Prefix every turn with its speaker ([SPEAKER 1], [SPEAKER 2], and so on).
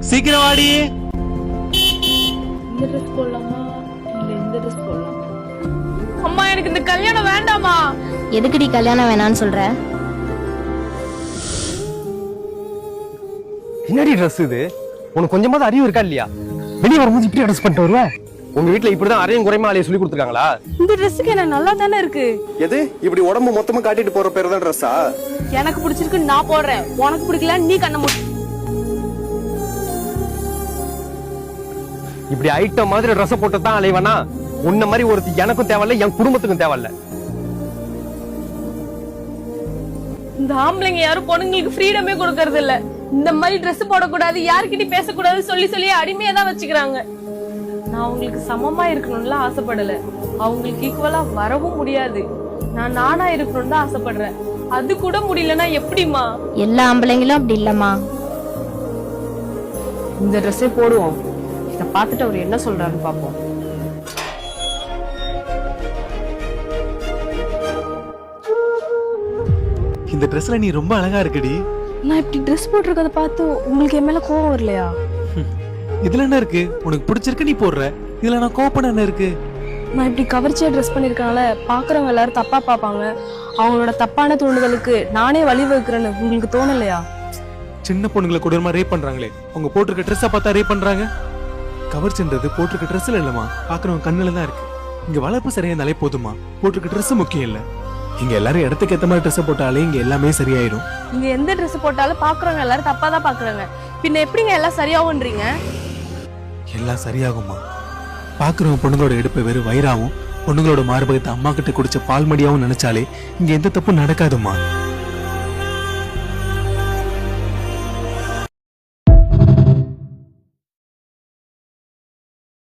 [SPEAKER 1] சீக்கிரம் வாடி.
[SPEAKER 2] இந்த ட்ரெஸ் போடலாமா இல்ல இந்த ட்ரெஸ் போடலாமா? அம்மா எனக்கு இந்த கல்யாணம் வேண்டாமா?
[SPEAKER 3] எதுக்குடி கல்யாணம் வேணான்னு சொல்ற?
[SPEAKER 4] என்னடி ட்ரெஸ் இது? உனக்கு கொஞ்சமாவது அறிவு இருக்கா இல்லையா? வெளியே வரும்போது இப்படி ட்ரெஸ் பண்ணிட்டு வருவ? உங்க வீட்டுல இப்படிதான் அரையும் குறைமா ஆலையை சொல்லி கொடுத்துருக்காங்களா?
[SPEAKER 2] இந்த ட்ரெஸ்ஸுக்கு எனக்கு நல்லா தானே இருக்கு.
[SPEAKER 5] எது இப்படி உடம்பு மொத்தமா காட்டிட்டு போற பேர் தான் ட்ரெஸ்ஸா?
[SPEAKER 2] எனக்கு பிடிச்சிருக்கு நான் போடுறேன், உனக்கு பிடிக்கல நீ கண்ண மூடு.
[SPEAKER 4] இப்படி ஐட்டம் மாதிரி ட்ரெஸ் போட்டு தான் அலைவனா? உன்ன மாதிரி ஒருத்தி எனக்கும் தேவையில்ல, என் குடும்பத்துக்கும் தேவையில்ல.
[SPEAKER 2] இந்த ஆம்பளைங்க யாரும் பொண்ணுங்களுக்கு ஃப்ரீடமே கொடுக்கறது இல்ல. இந்த மாதிரி ட்ரெஸ் போடக்கூடாது, யாருக்கிட்டையும் பேசக்கூடாது சொல்லி சொல்லி அடிமையா தான் வச்சுக்கிறாங்க. நான் அவங்களுக்கு சமமா இருக்கணும்ல ஆசைப்படல, அவங்களுக்கு ஈக்குவலா வரவும் முடியாது. நான் நானா இருக்கணும்னு தான் ஆசைப்படுறேன். அது கூட முடியலன்னா எப்படிமா?
[SPEAKER 3] எல்லா ஆம்பளைங்களும் அப்படி இல்லம்மா.
[SPEAKER 2] இந்த ட்ரெஸ்ஸே போடுவோம், இத பார்த்துட்டு அவர் என்ன சொல்றாருன்னு பாப்போம்.
[SPEAKER 1] இந்த ட்ரெஸ்ல நீ ரொம்ப அழகா இருக்கடி.
[SPEAKER 2] நான் இப்படி ட்ரெஸ் போட்டிருக்கத பார்த்து உங்களுக்கு என் மேல கோவம் வரலையா?
[SPEAKER 1] இதுல என்ன இருக்கு? உனக்கு பிடிச்சிருக்கு நீ போடுற. இதுல நான் கோபப்பட என்ன இருக்கு?
[SPEAKER 2] நான் இப்படி கவர்ச்சியா ட்ரெஸ் பண்ணிருக்கனால பாக்குறவங்க எல்லாரும் தப்பா பாப்பாங்க. அவங்களோட தப்பான தூண்டுதலுக்கு நானே வழிவகுக்கிறேன்னு உங்களுக்கு தோணலையா?
[SPEAKER 1] சின்ன பொண்ணுங்களை கொடூரமா ரேப் பண்றாங்களே, அவங்க போட்டிருக்க ட்ரெஸ்ஸை பார்த்தா ரேப் பண்றாங்க. கவர்ச்சின்றது போட்டிருக்க ட்ரெஸ்ல இல்லம்மா, பாக்குறவங்க கண்ணுல தான் இருக்கு. இங்க வளர்ப்பு சரியா இருந்தாலே போதுமா, போட்டிருக்க ட்ரெஸ் முக்கியம் இல்ல. இங்க எல்லாரும் இடத்துக்கு ஏத்த மாதிரி ட்ரெஸ் போட்டாலே இங்க எல்லாமே சரியாயிடும்.
[SPEAKER 2] நீங்க எந்த ட்ரெஸ் போட்டாலும் பாக்குறவங்க எல்லாரும் தப்பா தான் பாக்குறாங்க. பின்ன எப்படிங்க எல்லாம் சரியாகும்ன்றீங்க?
[SPEAKER 1] எல்லாம் சரியாகுமா? பாக்குறவங்க பொண்ணுங்களோட எடுப்பை வெறும் வயிறாவும், பொண்ணுங்களோட மார்பகத்தை அம்மா கிட்ட குடிச்ச பால் மடியாவும் நினைச்சாலே இங்க எந்த தப்பும் நடக்காதுமா.